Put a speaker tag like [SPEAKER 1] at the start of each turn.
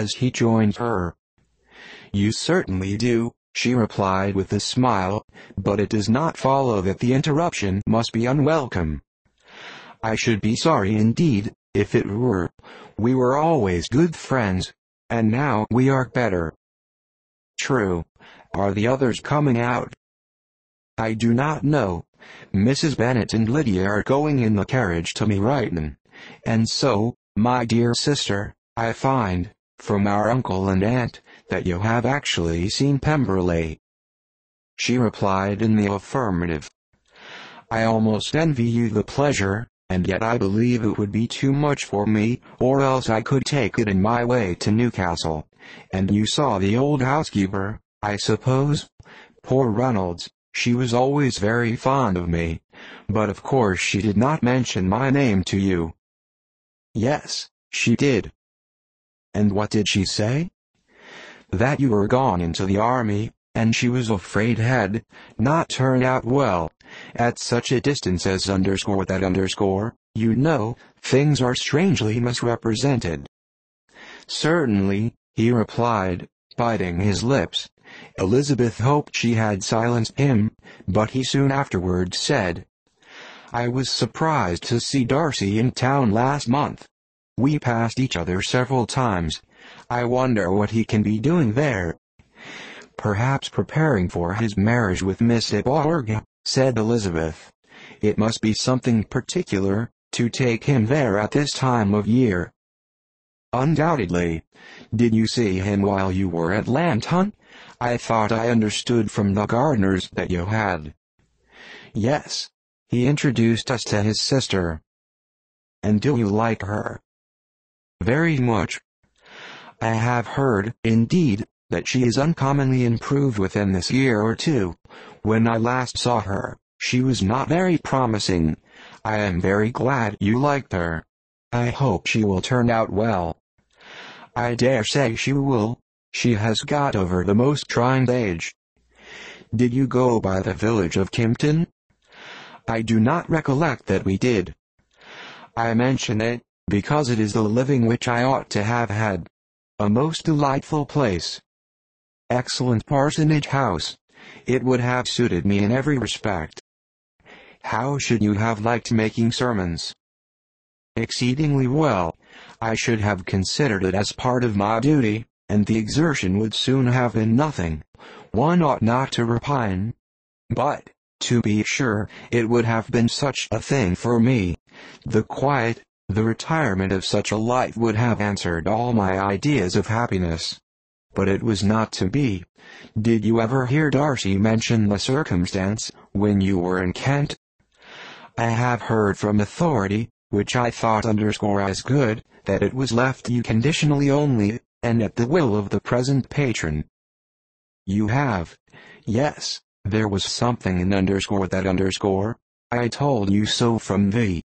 [SPEAKER 1] as he joined her. "You certainly do," she replied with a smile, "but it does not follow that the interruption must be unwelcome. I should be sorry indeed, if it were. We were always good friends, and now we are better." "True. Are the others coming out?" "I do not know. Mrs. Bennet and Lydia are going in the carriage to Meryton, and so, my dear sister, I find, from our uncle and aunt, that you have actually seen Pemberley." She replied in the affirmative. "I almost envy you the pleasure, and yet I believe it would be too much for me, or else I could take it in my way to Newcastle. And you saw the old housekeeper, I suppose? Poor Reynolds, she was always very fond of me, but of course she did not mention my name to you." "Yes, she did." "And what did she say?" "That you were gone into the army, and she was afraid had not turned out well. At such a distance as _that_, you know, things are strangely misrepresented." "Certainly," he replied, biting his lips. Elizabeth hoped she had silenced him, but he soon afterwards said, "I was surprised to see Darcy in town last month. We passed each other several times. I wonder what he can be doing there." "Perhaps preparing for his marriage with Miss Iborg," said Elizabeth. "It must be something particular, to take him there at this time of year." "Undoubtedly. Did you see him while you were at Lambton? I thought I understood from the gardeners that you had." "Yes. He introduced us to his sister." "And do you like her?" "Very much. I have heard, indeed, that she is uncommonly improved within this year or two. When I last saw her, she was not very promising. I am very glad you liked her. I hope she will turn out well." "I dare say she will. She has got over the most trying age." "Did you go by the village of Kimpton?" "I do not recollect that we did. I mention it, because it is the living which I ought to have had. A most delightful place. Excellent parsonage house. It would have suited me in every respect." "How should you have liked making sermons?" "Exceedingly well. I should have considered it as part of my duty, and the exertion would soon have been nothing. One ought not to repine. But, to be sure, it would have been such a thing for me. The quiet, the retirement of such a life would have answered all my ideas of happiness. But it was not to be. Did you ever hear Darcy mention the circumstance, when you were in Kent?" "I have heard from authority, which I thought as good, that it was left you conditionally only, and at the will of the present patron." "You have?" "Yes, there was something in _that_. I told you so from the